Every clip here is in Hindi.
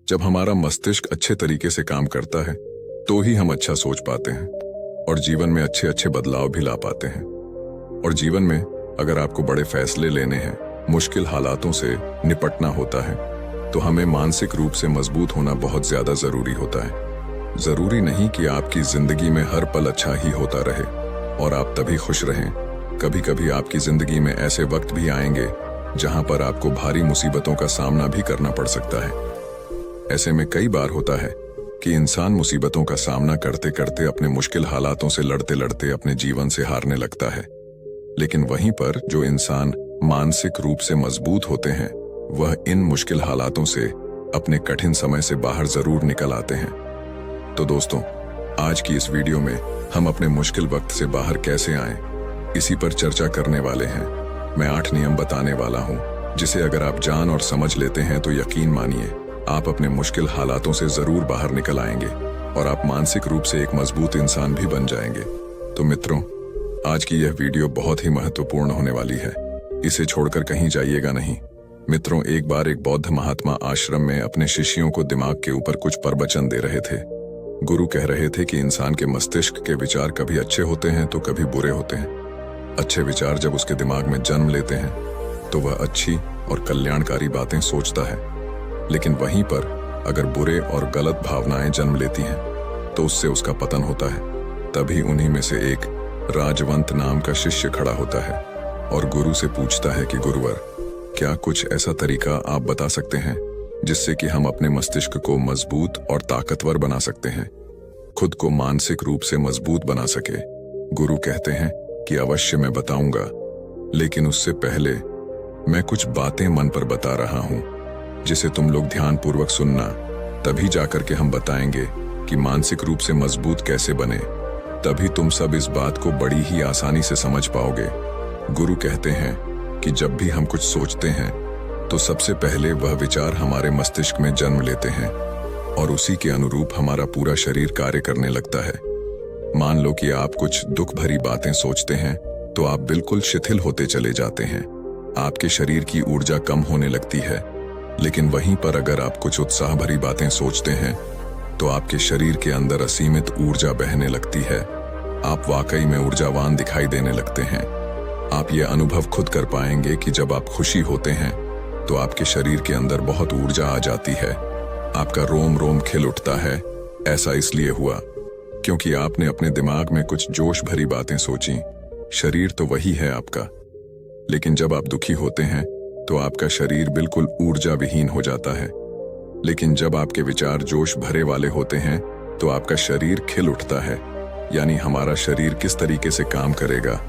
जब हमारा मस्तिष्क अच्छे तरीके से काम करता है तो ही हम अच्छा सोच पाते हैं और जीवन में अच्छे अच्छे बदलाव भी ला पाते हैं। और जीवन में अगर आपको बड़े फैसले लेने हैं, मुश्किल हालातों से निपटना होता है, तो हमें मानसिक रूप से मजबूत होना बहुत ज्यादा जरूरी होता है। जरूरी नहीं कि आपकी जिंदगी में हर पल अच्छा ही होता रहे और आप तभी खुश रहें। कभी कभी आपकी जिंदगी में ऐसे वक्त भी आएंगे जहां पर आपको भारी मुसीबतों का सामना भी करना पड़ सकता है। ऐसे में कई बार होता है कि इंसान मुसीबतों का सामना करते करते अपने मुश्किल हालातों से लड़ते लड़ते अपने जीवन से हारने लगता है। लेकिन वहीं पर जो इंसान मानसिक रूप से मजबूत होते हैं, वह इन मुश्किल हालातों से अपने कठिन समय से बाहर जरूर निकल आते हैं। तो दोस्तों, आज की इस वीडियो में हम अपने मुश्किल वक्त से बाहर कैसे आएं, इसी पर चर्चा करने वाले हैं। मैं 8 नियम बताने वाला हूं, जिसे अगर आप जान और समझ लेते हैं तो यकीन मानिए आप अपने मुश्किल हालातों से जरूर बाहर निकल आएंगे और आप मानसिक रूप से एक मजबूत इंसान भी बन जाएंगे। तो मित्रों, आज की यह वीडियो बहुत ही महत्वपूर्ण होने वाली है। इसे छोड़कर कहीं जाइएगा नहीं। मित्रों, एक बार एक बौद्ध महात्मा आश्रम में अपने शिष्यों को दिमाग के ऊपर कुछ प्रवचन दे रहे थे। गुरु कह रहे थे कि इंसान के मस्तिष्क के विचार कभी अच्छे होते हैं तो कभी बुरे होते हैं। अच्छे विचार जब उसके दिमाग में जन्म लेते हैं तो वह अच्छी और कल्याणकारी बातें सोचता है, लेकिन वहीं पर अगर बुरे और गलत भावनाएं जन्म लेती हैं तो उससे उसका पतन होता है। तभी उन्हीं में से एक राजवंत नाम का शिष्य खड़ा होता है और गुरु से पूछता है कि गुरुवर, क्या कुछ ऐसा तरीका आप बता सकते हैं जिससे कि हम अपने मस्तिष्क को मजबूत और ताकतवर बना सकते हैं, खुद को मानसिक रूप से मजबूत बना सके। गुरु कहते हैं कि अवश्य मैं बताऊंगा, लेकिन उससे पहले मैं कुछ बातें मन पर बता रहा हूं जिसे तुम लोग ध्यानपूर्वक सुनना। तभी जाकर के हम बताएंगे कि मानसिक रूप से मजबूत कैसे बने। तभी तुम सब इस बात को बड़ी ही आसानी से समझ पाओगे। गुरु कहते हैं कि जब भी हम कुछ सोचते हैं तो सबसे पहले वह विचार हमारे मस्तिष्क में जन्म लेते हैं और उसी के अनुरूप हमारा पूरा शरीर कार्य करने लगता है। मान लो कि आप कुछ दुख भरी बातें सोचते हैं तो आप बिल्कुल शिथिल होते चले जाते हैं। आपके शरीर की ऊर्जा कम होने लगती है। लेकिन वहीं पर अगर आप कुछ उत्साह भरी बातें सोचते हैं तो आपके शरीर के अंदर असीमित ऊर्जा बहने लगती है। आप वाकई में ऊर्जावान दिखाई देने लगते हैं। आप ये अनुभव खुद कर पाएंगे कि जब आप खुशी होते हैं तो आपके शरीर के अंदर बहुत ऊर्जा आ जाती है। आपका रोम रोम खिल उठता है। ऐसा इसलिए हुआ क्योंकि आपने अपने दिमाग में कुछ जोश भरी बातें सोची। शरीर तो वही है आपका, लेकिन जब आप दुखी होते हैं तो आपका शरीर बिल्कुल ऊर्जा विहीन हो जाता है। लेकिन जब आपके विचार जोश भरे वाले होते हैं तो आपका शरीर खिल उठता है। यानी हमारा शरीर किस तरीके से काम करेगा,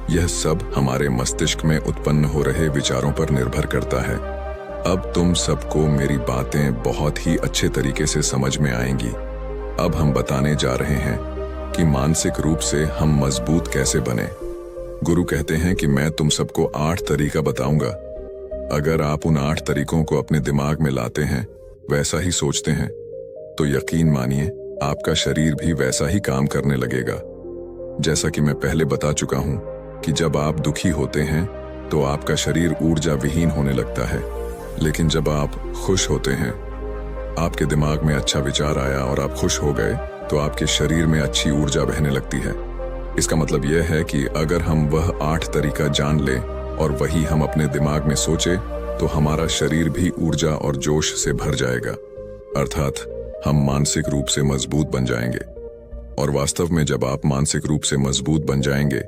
यह सब हमारे मस्तिष्क में उत्पन्न हो रहे विचारों पर निर्भर करता है। अब तुम सबको मेरी बातें बहुत ही अच्छे तरीके से समझ में आएंगी। अब हम बताने जा रहे हैं कि मानसिक रूप से हम मजबूत कैसे बने। गुरु कहते हैं कि मैं तुम सबको 8 तरीका बताऊंगा। अगर आप उन 8 तरीकों को अपने दिमाग में लाते हैं, वैसा ही सोचते हैं, तो यकीन मानिए आपका शरीर भी वैसा ही काम करने लगेगा। जैसा कि मैं पहले बता चुका हूं कि जब आप दुखी होते हैं तो आपका शरीर ऊर्जा विहीन होने लगता है। लेकिन जब आप खुश होते हैं, आपके दिमाग में अच्छा विचार आया और आप खुश हो गए, तो आपके शरीर में अच्छी ऊर्जा बहने लगती है। इसका मतलब यह है कि अगर हम वह 8 तरीका जान लें और वही हम अपने दिमाग में सोचे तो हमारा शरीर भी ऊर्जा और जोश से भर जाएगा। अर्थात हम मानसिक रूप से मजबूत बन जाएंगे। और वास्तव में जब आप मानसिक रूप से मजबूत बन जाएंगे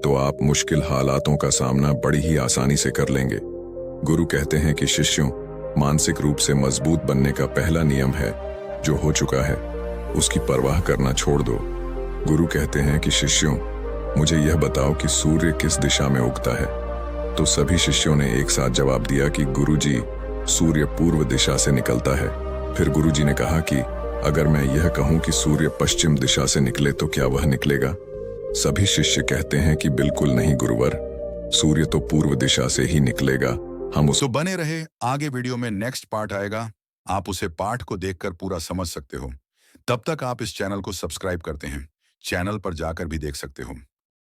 तो आप मुश्किल हालातों का सामना बड़ी ही आसानी से कर लेंगे। गुरु कहते हैं कि शिष्यों, मानसिक रूप से मजबूत बनने का पहला नियम है, जो हो चुका है उसकी परवाह करना छोड़ दो। गुरु कहते हैं कि शिष्यों, मुझे यह बताओ कि सूर्य किस दिशा में उगता है। तो सभी शिष्यों ने एक साथ जवाब दिया कि गुरुजी, सूर्य पूर्व दिशा से निकलता है। फिर गुरुजी ने कहा कि अगर मैं यह कहूं कि सूर्य पश्चिम दिशा से निकले तो क्या वह निकलेगा? सभी शिष्य कहते हैं कि बिल्कुल नहीं गुरुवर, सूर्य तो पूर्व दिशा से ही निकलेगा। हम उस तो बने रहे, आगे वीडियो में नेक्स्ट पार्ट आएगा। आप उसे पार्ट को देखकर पूरा समझ सकते हो। तब तक आप इस चैनल को सब्सक्राइब करते हैं, चैनल पर जाकर भी देख सकते हो।